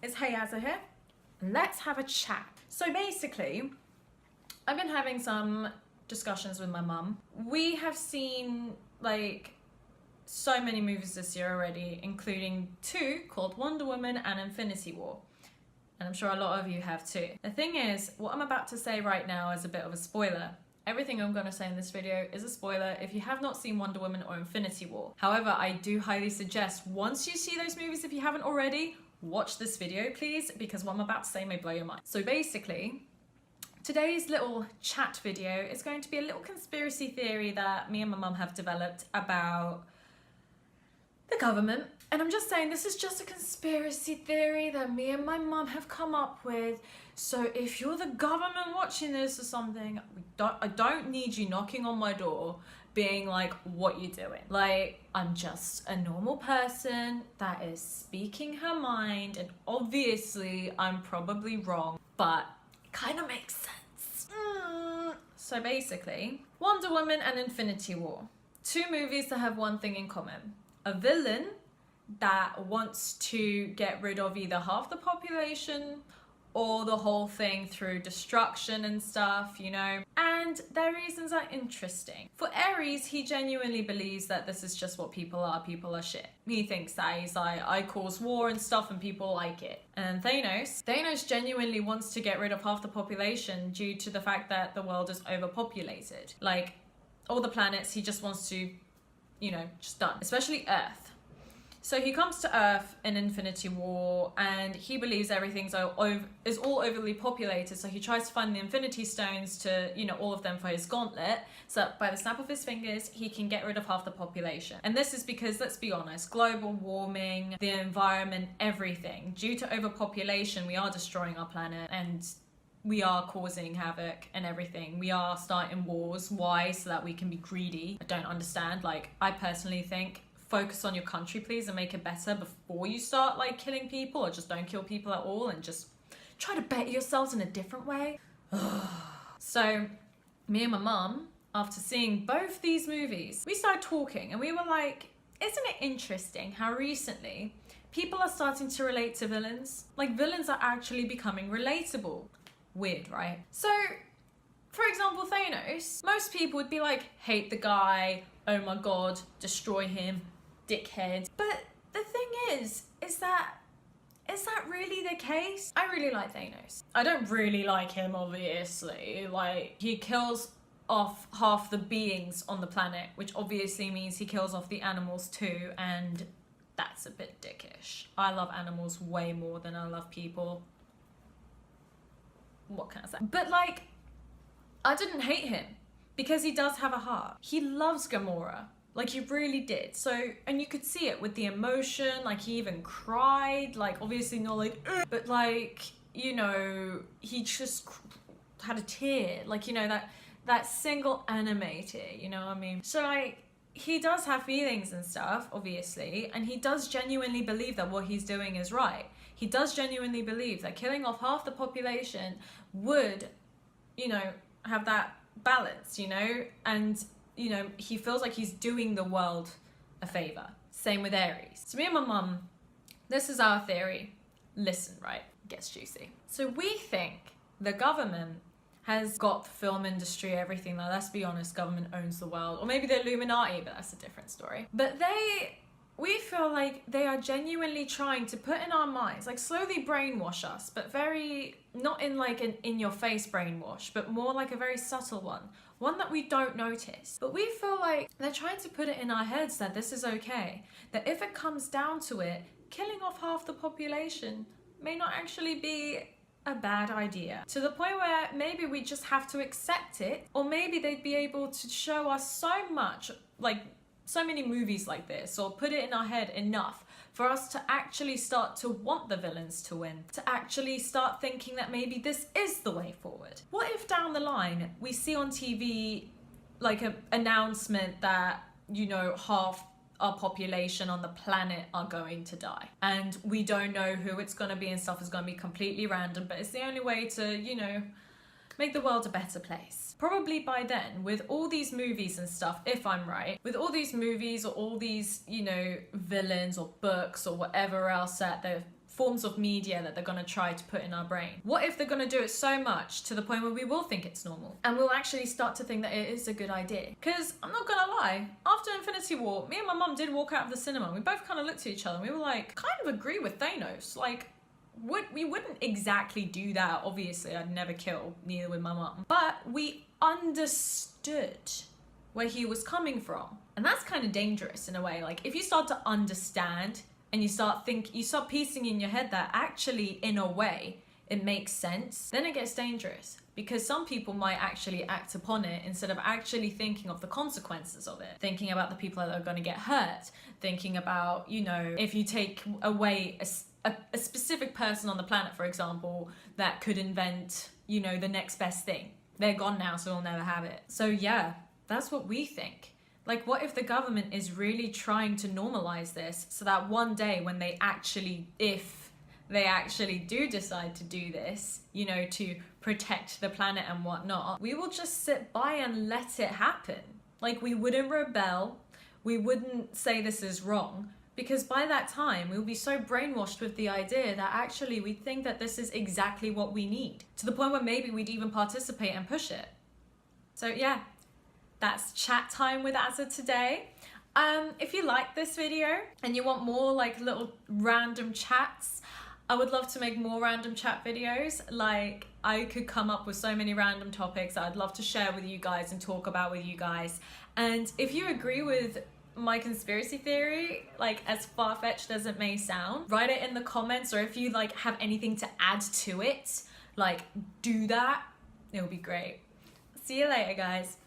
it's HeyyAzza here. Let's have a chat. So basically, I've been having some discussions with my mum. We have seen like so many movies this year already, including two called Wonder Woman and Infinity War. And I'm sure a lot of you have too. The thing is, what I'm about to say right now is a bit of a spoiler. Everything I'm going to say in this video is a spoiler if you have not seen Wonder Woman or Infinity War. However, I do highly suggest once you see those movies, if you haven't already, watch this video please, because what I'm about to say may blow your mind. So basically, today's little chat video is going to be a little conspiracy theory that me and my mum have developed about the government. And I'm just saying, this is just a conspiracy theory that me and my mum have come up with. So if you're the government watching this or something, I don't need you knocking on my door being like, what you doing? Like, I'm just a normal person that is speaking her mind, and obviously I'm probably wrong, but it kind of makes sense. So basically, Wonder Woman and Infinity War. Two movies that have one thing in common. A villain that wants to get rid of either half the population or the whole thing through destruction and stuff, you know? And their reasons are interesting. For Ares, he genuinely believes that this is just what people are shit. He thinks that he's like, I cause war and stuff and people like it. And Thanos genuinely wants to get rid of half the population due to the fact that the world is overpopulated. Like, all the planets, he just wants to, you know, just done. Especially Earth. So he comes to Earth in Infinity War and he believes everything's is all overly populated, so he tries to find the Infinity Stones to, you know, all of them for his gauntlet, so that by the snap of his fingers he can get rid of half the population. And this is because, let's be honest, global warming, the environment, everything. Due to overpopulation, we are destroying our planet and we are causing havoc and everything. We are starting wars. Why? So that we can be greedy. I don't understand. Like, I personally think, focus on your country please and make it better before you start like killing people, or just don't kill people at all and just try to better yourselves in a different way. So me and my mum, after seeing both these movies, we started talking and we were like, isn't it interesting how recently people are starting to relate to villains? Like, villains are actually becoming relatable. Weird, right? So for example, Thanos, most people would be like, hate the guy, oh my god, destroy him, dickhead. But the thing is that really the case? I really like Thanos. I don't really like him, obviously. Like, he kills off half the beings on the planet, which obviously means he kills off the animals too, and that's a bit dickish. I love animals way more than I love people. What can I say? But like, I didn't hate him because he does have a heart. He loves Gamora. Like, he really did. So, and you could see it with the emotion, like he even cried, like obviously not like, ugh, but like, you know, he just had a tear, like, you know, that single animator, you know what I mean? So like, he does have feelings and stuff, obviously, and he does genuinely believe that what he's doing is right. He does genuinely believe that killing off half the population would, you know, have that balance, you know, and you know, he feels like he's doing the world a favor. Same with Ares. So me and my mum, this is our theory. Listen, right? Gets juicy. So we think the government has got the film industry, everything. Now, let's be honest, government owns the world. Or maybe the Illuminati, but that's a different story. But we feel like they are genuinely trying to put in our minds, like slowly brainwash us, but very, not in like an in-your-face brainwash, but more like a very subtle one that we don't notice. But we feel like they're trying to put it in our heads that this is okay, that if it comes down to it, killing off half the population may not actually be a bad idea. To the point where maybe we just have to accept it, or maybe they'd be able to show us so much, like so many movies like this, or put it in our head enough for us to actually start to want the villains to win, to actually start thinking that maybe this is the way forward. What if down the line we see on TV like an announcement that, you know, half our population on the planet are going to die, and we don't know who it's going to be and stuff is going to be completely random, but it's the only way to, you know, make the world a better place. Probably by then, with all these movies and stuff, if I'm right, with all these movies or all these, you know, villains or books or whatever else that they're forms of media that they're going to try to put in our brain? What if they're going to do it so much to the point where we will think it's normal and we'll actually start to think that it is a good idea? Because I'm not gonna lie, after Infinity War, me and my mum did walk out of the cinema. We both kind of looked at each other and we were like, kind of agree with Thanos. Like, we wouldn't exactly do that. Obviously, I'd never kill, neither would my mum. But we understood where he was coming from. And that's kind of dangerous in a way. Like, if you start to understand and you start piecing in your head that actually, in a way, it makes sense, then it gets dangerous. Because some people might actually act upon it instead of actually thinking of the consequences of it. Thinking about the people that are going to get hurt. Thinking about, you know, if you take away a specific person on the planet, for example, that could invent, you know, the next best thing. They're gone now, so we'll never have it. So yeah, that's what we think. Like, what if the government is really trying to normalize this so that one day when they actually, if they actually do decide to do this, you know, to protect the planet and whatnot, we will just sit by and let it happen. Like, we wouldn't rebel, we wouldn't say this is wrong, because by that time we'll be so brainwashed with the idea that actually we think that this is exactly what we need, to the point where maybe we'd even participate and push it. So yeah, that's chat time with HeyyAzza today. If you like this video and you want more like little random chats, I would love to make more random chat videos. Like, I could come up with so many random topics that I'd love to share with you guys and talk about with you guys. And if you agree with my conspiracy theory, like as far-fetched as it may sound, write it in the comments, or if you like have anything to add to it, like do that. It would be great. See you later, guys.